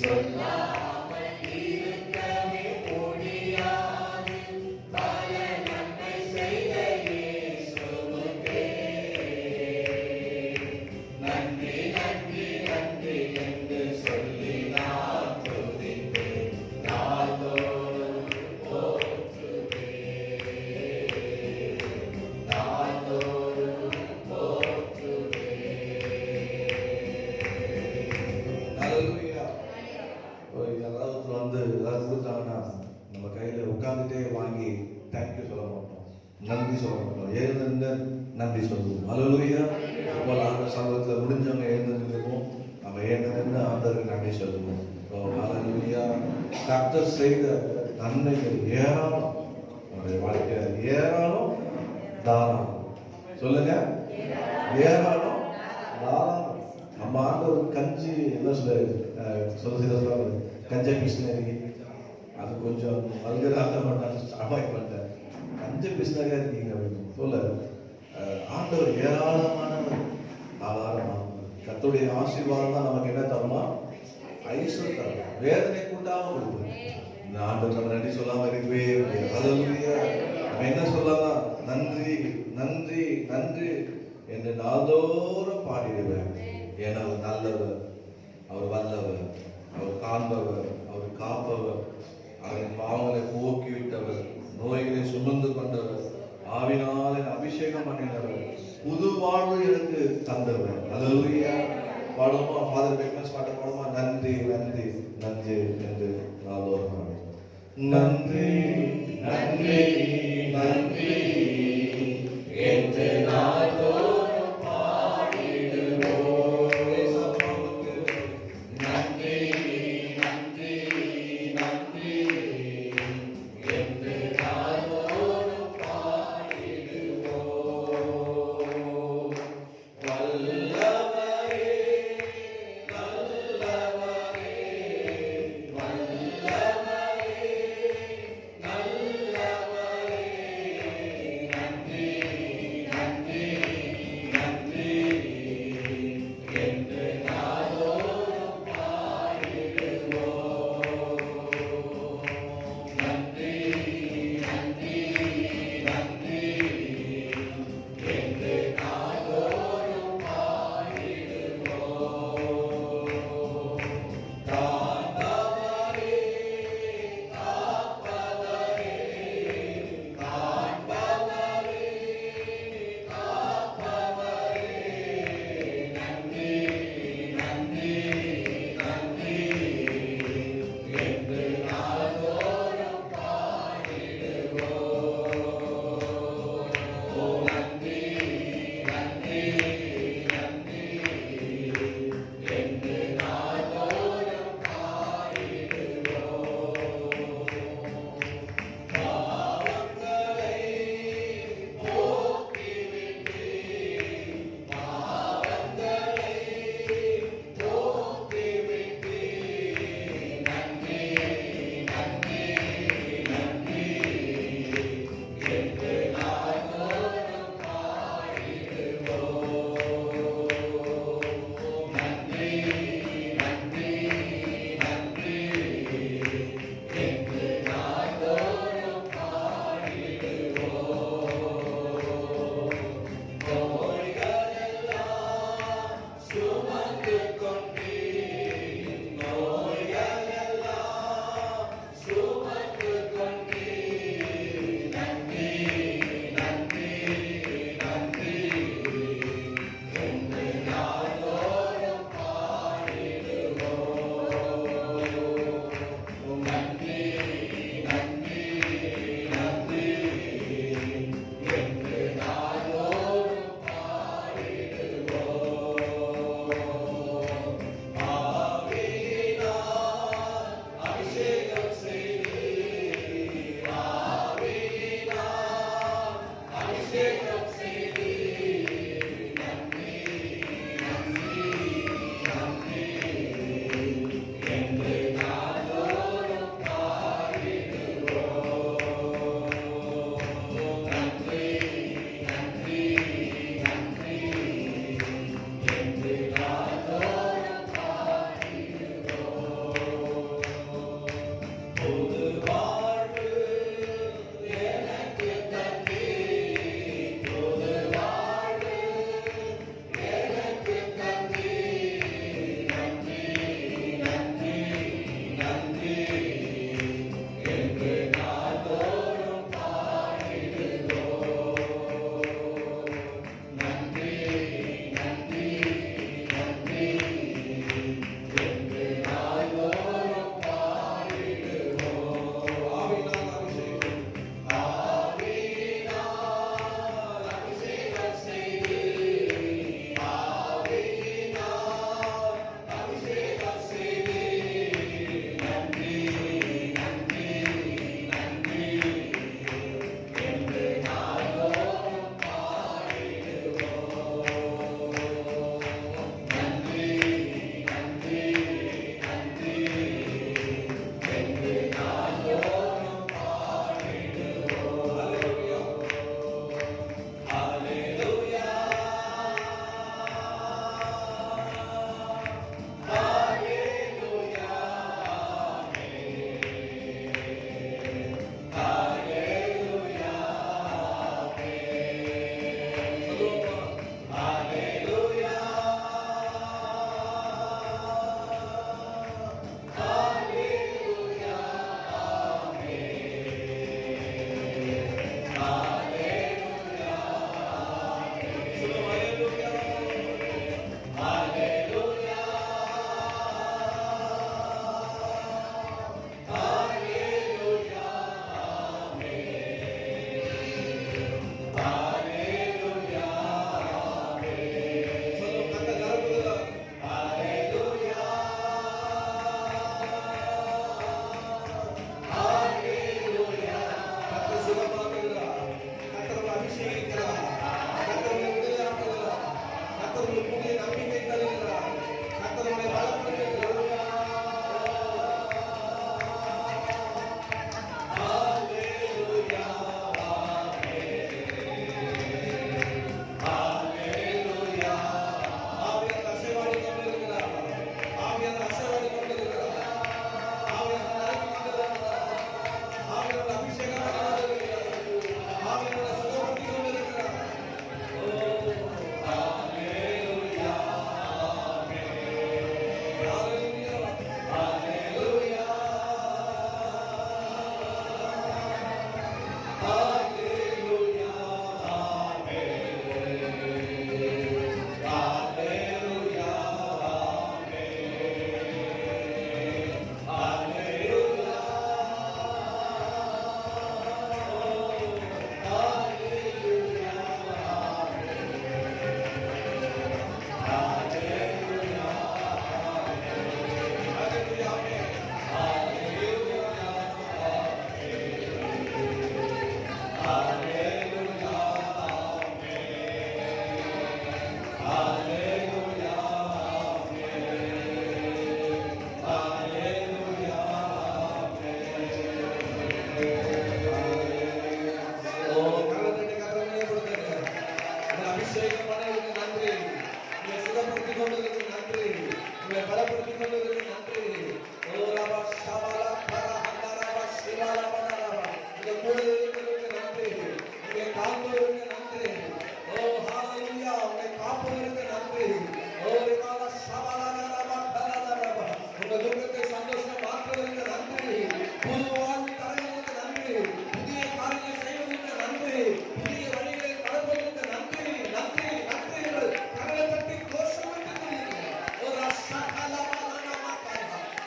சொல்லாமல் இருக்கவே முடியாது. பல நன்மை செய்த இயேசுவுக்கே நன்றி நன்றி நன்றி என்று சொல்லி நான் துதிப்பேன். நாள்தோறும் போற்றுவேன். நாள்தோறும் போற்றுவேன். ஹல்லேலூயா. யாராவது வந்து ஏதாவது கொடுத்தாங்கன்னா நம்ம கையில உட்கார்ந்துட்டே வாங்கி தேங்க்யூ சொல்ல மாட்டோம், நன்றி சொல்ல மாட்டோம். எழுந்து நன்றி சொல்லுவோம். ஹல்லேலூயா. இப்போ ஆண்டவர் சமூகத்தில் முடிஞ்சவங்க எழுந்திருப்போம். நம்ம எழுந்து ஆண்டவருக்கு நன்றி சொல்லுவோம். ஹல்லேலூயா. கர்த்தர் செய்த நன்மைகள் ஏராளம், நம்முடைய வாழ்க்கையில் ஏராளம் தாராளம். சொல்லுங்க, ஏராளம் தாராளம். நம்ம ஆண்டவர் கஞ்சி என்ன சொல்லுறது கஞ்சா மிஷினரி, அது கொஞ்சம் வல்கராக அவாய்ட் பண்ணிட்டேன். கஞ்ச மிஷினரியா இருக்கீங்க அப்படின்னு சொல்ல ஆண்டவர் ஏராளமானவர், தாராளமானவர். கர்த்தருடைய ஆசீர்வாதம் தான் நமக்கு என்ன தருமா? ஐஸ்வர்யம் தரும். வேதனை கூட்டாம கொடுப்பேன். இந்த ஆண்டவர் நம்ம நன்றி சொல்லாம இருக்கவே முடியாது. ஹல்லேலூயா. நம்ம என்ன சொல்லலாம்? நன்றி நன்றி நன்றி என்று நாள்தோறும் பாடிடுவேன். ஏன்னா அவர் நல்லவர், அவர் வல்லவர், அவர் காண்பவர், அவர் காப்பவர், அவரின் பாவங்களை போக்கிவிட்டவர், நோய்களை சுமந்து கொண்டவர், ஆவினாலே அபிஷேகம் பண்ணினவர், புது வாழ்வு எனக்கு தந்தவர். ஹல்லேலூயா. பாடுமா? ஃபாதர் பெக்மன்ஸ் பாட்ட பாடுமா? நன்றி நன்றி நன்றி என்று நாள்தோறும் நன்றி நன்றி நன்றி என்று நாள்தோறும் பாடிடுவோம். நன்றி நன்றி நன்றி என்று நாள்தோறும் பாடிடுவோம். வல்லவரே நல்லவரே நல்லவரே நல்லவரே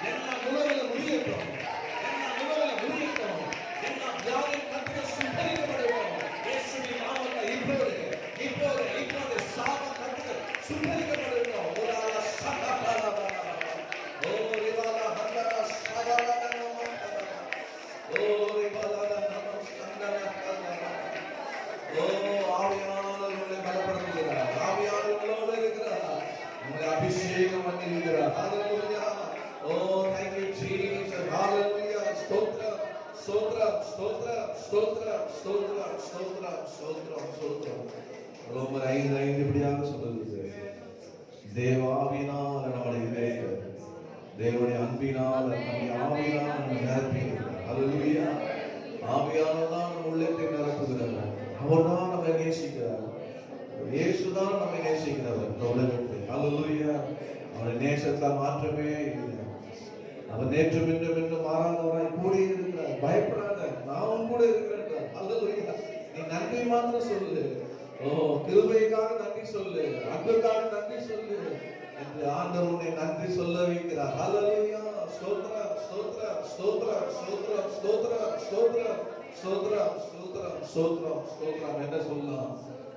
எல்லாம் முதல்ல முடியட்டும், எல்லாம் முதல்ல முடியட்டும், எல்லாம் வியாதி கட்டுகள் சுத்தரிக்கப்படட்டும். இயேசுவின் நாமத்தில் இப்போது இப்போது இப்போது சாப கட்டுகள் சுத்தரிக்கப்படட்டும். ஓராலா சகபாலா ஓ ரிவாலா ஹந்தரா சகபாலா ஓ ரிவாலா நம சந்தரா ஓ ஆவியானவரை பலப்படுத்துகிறார், ஆவியானவரோடு இருக்கிறார், உங்களை அபிஷேகம் பண்ணியிருக்கிறார். ஹalleluya. ஓ thank you Jesus. ஹalleluya. ஸ்தோத்திரம் ஸ்தோத்திரம் ஸ்தோத்திரம் ஸ்தோத்திரம் ஸ்தோத்திரம் ஸ்தோத்திரம் ஸ்தோத்திரம் ஸ்தோத்திரம். ரோமர் 5:5 இப்படியாக சொல்லுகிறது, தேவாவினால் நம்மளை நிறைக்க, தேவனுடைய அன்பினால் நம்மை ஆவியினால் நிரப்பியிருக்கிறார். ஹalleluya. ஆவியானவர் தான் நம்ம உள்ளத்தை நிரப்புகிறார். அவர்தான் நம்மை நேசிக்கிறார். இயேசுதான் நம்மை நேசிக்கிறவர் இந்த உலகத்தில். ஹalleluya. அவருடைய நேசத்துல மாற்றமே இல்லை. அவர் நேற்று இன்றும் என்றும் மாறாதவராய் கூடி இருக்கிறார். பயப்படாத, நான் கூட இருக்கிறேன். ஹalleluya. நீ நன்றி மாத்திரம் சொல்லு. ஓ கிருபைக்காக நன்றி சொல்லு, அன்புக்காக நன்றி சொல்லு என்று ஆண்டவர் உன்னை நன்றி சொல்ல வைக்கிறார். ஹalleluya. ஸ்தோத்திரம் ஸ்தோத்திரம் ஸ்தோத்திரம் ஸ்தோத்திரம் ஸ்தோத்திரம் ஸ்தோத்திரம் ஸ்தோத்திரம் ஸ்தோத்திரம் ஸ்தோத்திரம் ஸ்தோத்திரம். என்ன சொல்லலாம்?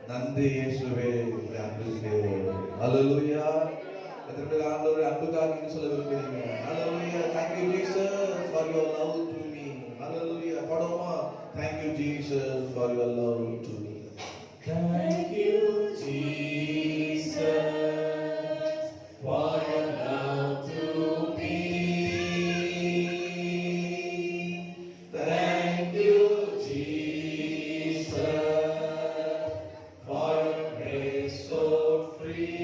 நன்றி இயேசுவே அன்புக்கே. ஹalleluya. எத்தனை பேர் ஆண்டவரே அன்புக்காக நன்றி சொல்ல விரும்புறீங்க? ஹalleluya. Thank you Jesus for your love to me. ஹalleluya. பாடுவோமா? Thank you Jesus for your love to me. Thank you Jesus for your love to me. Thank you Jesus for your grace so free.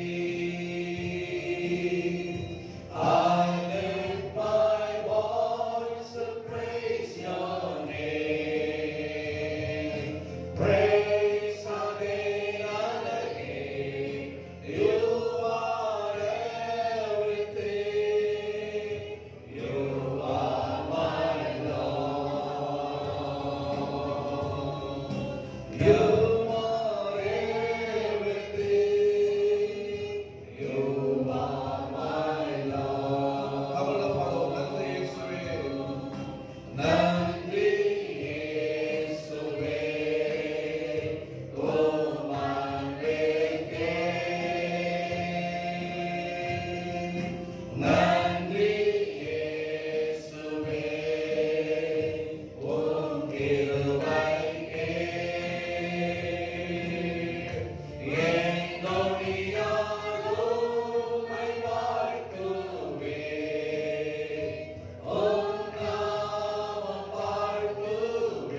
I lift my voice to praise your name. Praise again and again. You are everything. You are my Lord. You are everything. You are my Lord. தமிழ்ல பாடுவோம். நன்றி இயேசுவே. நன்றி இயேசுவே உமக்கே. நன்றி இயேசுவே உம் கிருபைக்கே. என் நொடியால் உம்மை வாழ்த்துவேன். உம் நாமம் வாழ்த்துவேன்.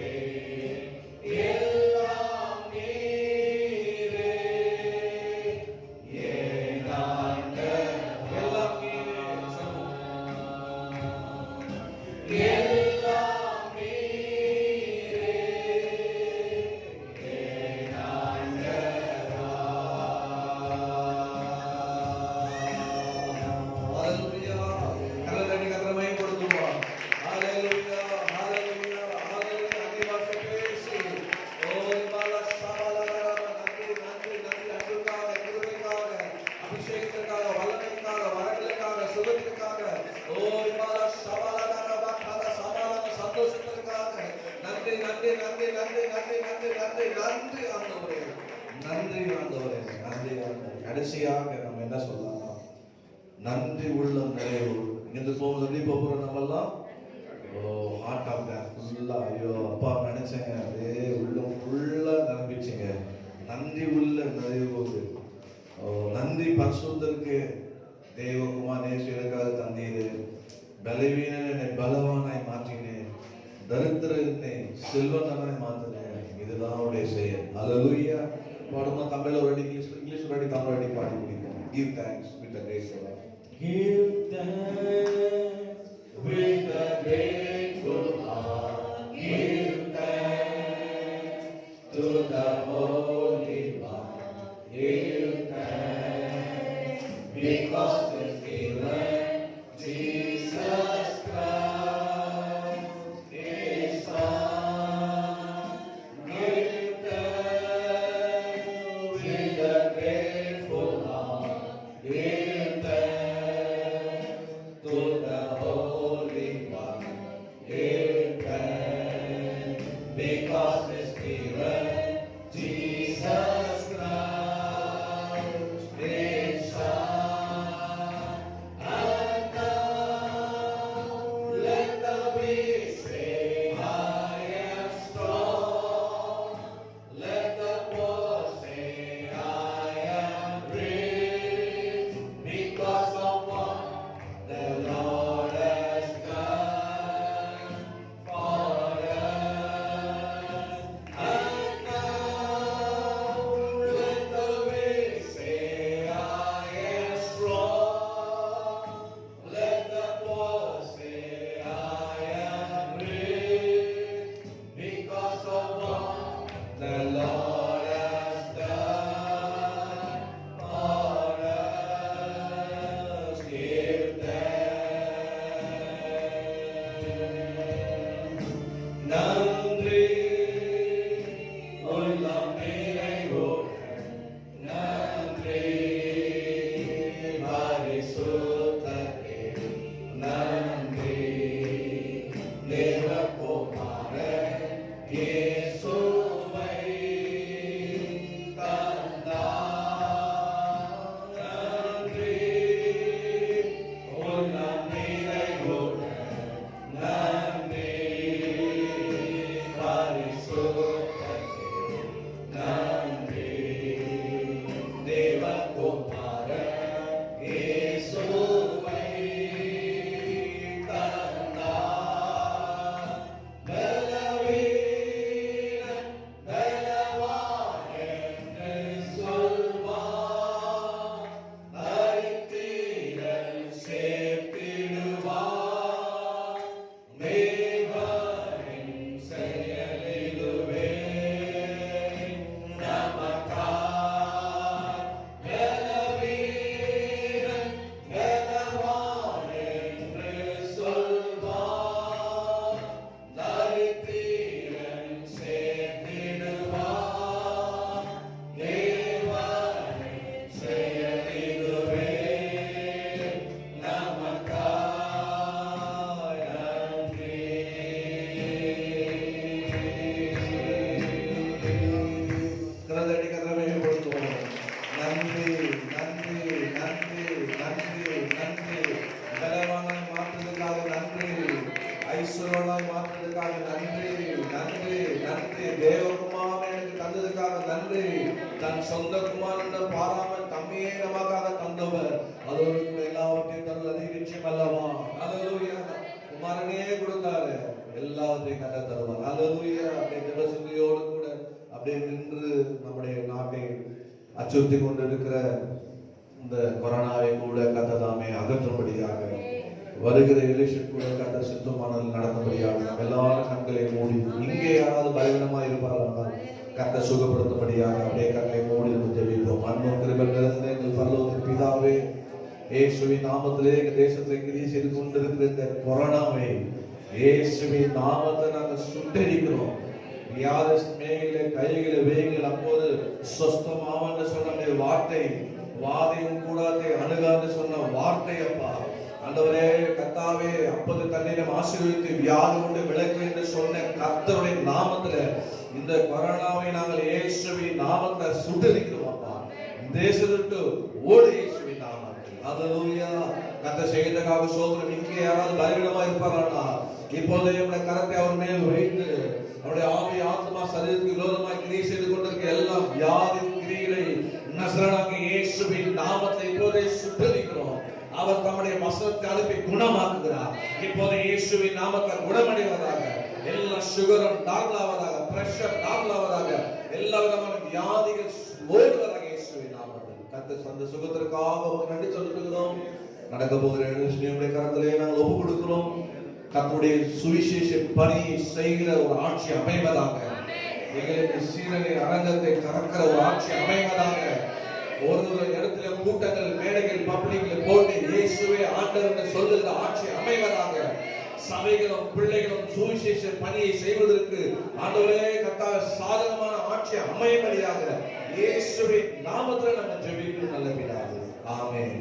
எல்லாம் நீரே. என் ஆண்டவர் எல்லாம் நீரே. எல்லாம் நீரே. என் ஆண்டவரா. ஹalleluya. கரங்களை கரமை கொடுத்துமா. ஹalleluya. ஹalleluya. ஹalleluya. அன்னிவாச பேசி. ஓ இமாலா ஷாபாலா. நன்றி நன்றி நன்றி. அன்புக்காக, கிருபைக்காக, அபிஷேகத்துக்காக, வல்லமைக்காக, வரங்களுக்காக, சுகத்துக்காக. ஓ இமாலா ஷாபாலா பக்கத சமாதான சந்தோஷத்துக்காக. நன்றி நன்றி நன்றி நன்றி நன்றி நன்றி நன்றி நன்றி ஆண்டவரே. நன்றி ஆண்டவரே. நன்றி ஆண்டவரே. கடைசியாக நம்ம என்ன சொல்லலாம்? நன்றி உள்ளம் நிறைவு. இங்கிருந்து போகும்போது எப்படி போகிறோம் நம்ம எல்லாம்? ஓ ஹார்ட் ஆஃப் தேட் ஃபுல்லா. ஐயோ அப்பா நினைச்சேங்க, அப்படியே உள்ளம் ஃபுல்லா நிரம்பிச்சுங்க. நன்றி உள்ள நிறைவு போகுது. ஓ நன்றி பரிசுத்தருக்கு. தேவகுமார் நேசுக்காக தந்தீரு. பலவீனன் என்னை பலவானாய் மாற்றினேன். தரித்திரனை செல்வனாய் மாற்றினேன். இதுதான் அவருடைய செயல். ஹalleluya. பாடுமா? தமிழ்ல ஒரு அடி, இங்கிலீஷ் ஒரு அடி, தமிழ் அடி பாடி முடிப்போம். Give thanks with a grateful heart. Give thanks with a grateful heart. Give thanks to the Holy One. Give thanks because He's given Jesus Christ, His Son. Give thanks with a grateful heart. Give thanks to the அப்படியே நின்று நம்முடைய நாட்டை அச்சுறுத்தி கொண்டிருக்கிற இந்த கொரோனாவை கூட கத்ததாமே அகற்றும்படியாக, வருகிற எலிஷன் கூட கத்த சுத்தமானல் நடந்தபடியாக, நம்ம எல்லாரும் கண்களை மூடி, இங்கே யாராவது பலவீனமா இருப்பார்கள் கத்த சுகப்படுத்தபடியாக அப்படியே கண்களை மூடி நம்ம ஜெபிப்போம். அன்பும் கிருபை நிறைந்த எங்கள் பரலோக பிதாவே, இயேசுவின் நாமத்திலே எங்க தேசத்தை கிரியை செய்து கொண்டிருக்கிற இந்த கொரோனாவை இயேசுவின் நாமத்தை நாங்கள் சுட்டரிக்கிறோம். வியாதிஸ்த மேலே கைகளை வேங்கள் அப்போது சொஸ்தமாவன்னு சொன்ன வார்த்தை, வாதையும் கூடாதே அணுகான்னு சொன்ன வார்த்தை அப்பா ஆண்டவரே கர்த்தாவே, அப்போது தண்ணீரை ஆசீர்வதித்து வியாதி கொண்டு விளக்கு என்று சொன்ன கர்த்தருடைய நாமத்துல இந்த கொரோனாவை நாங்கள் இயேசுவின் நாமத்தை சுட்டரிக்கிறோம் அப்பா. தேசத்துக்கு ஓடு இயேசுவின் நாமத்தில். ஹல்லேலூயா. கர்த்தர் செய்ததற்காக ஸ்தோத்திரம். இங்கே யாராவது பலவீனமா இருப்பார்களா, இப்போதே உடைய கரத்தை அவர் மேல் வைத்து அவருடைய ஆவி ஆத்மா சரீரத்துக்கு விரோதமாய் கிரியை செய்து கொண்டிருக்க எல்லா வியாதி கிரிகளை நசரேயனாகிய இயேசுவின் நாமத்தை இப்போதே சுட்டரிக்கிறோம். அவர் தம்முடைய வசனத்தை அனுப்பி குணமாக்குகிறார். இப்போது இயேசுவின் நாமத்தில் குணமடைவதாக, எல்லா சுகரும் டாக்லாவதாக, பிரஷர் டாக்லாவதாக, எல்லா விதமான வியாதிகள் ஓடுவதாக இயேசுவின் நாமத்தில். கர்த்தர் அந்த சுகத்திற்காக நன்றி செலுத்துகிறோம். நடக்க போகிற நிகழ்ச்சியுடைய கரத்திலே நாங்கள் ஒப்பு கொடுக்கிறோம். கர்த்தருடைய சுவிசேஷ பணியை செய்கிற ஒரு ஆட்சி அமைவதாக, எங்களுக்கு சீரனை அரங்கத்தை கறக்கிற ஒரு ஆட்சி அமைவதாக, ஒரு இடத்துல கூட்டங்கள் மேடைகள் பப்ளிக்ல போட்டு இயேசுவே ஆண்டவர் என்று சொல்லுகிற ஆட்சி அமைவதாக, சபைகளும் பிள்ளைகளும் சுவிசேஷ பணியை செய்வதற்கு ஆண்டவரே கர்த்தாவே சாதகமான ஆட்சி அமையும்படியாக இயேசுவின் நாமத்தில் நம்ம ஜெபிக்கிறோம் நல்ல பிதாவே. ஆமென்.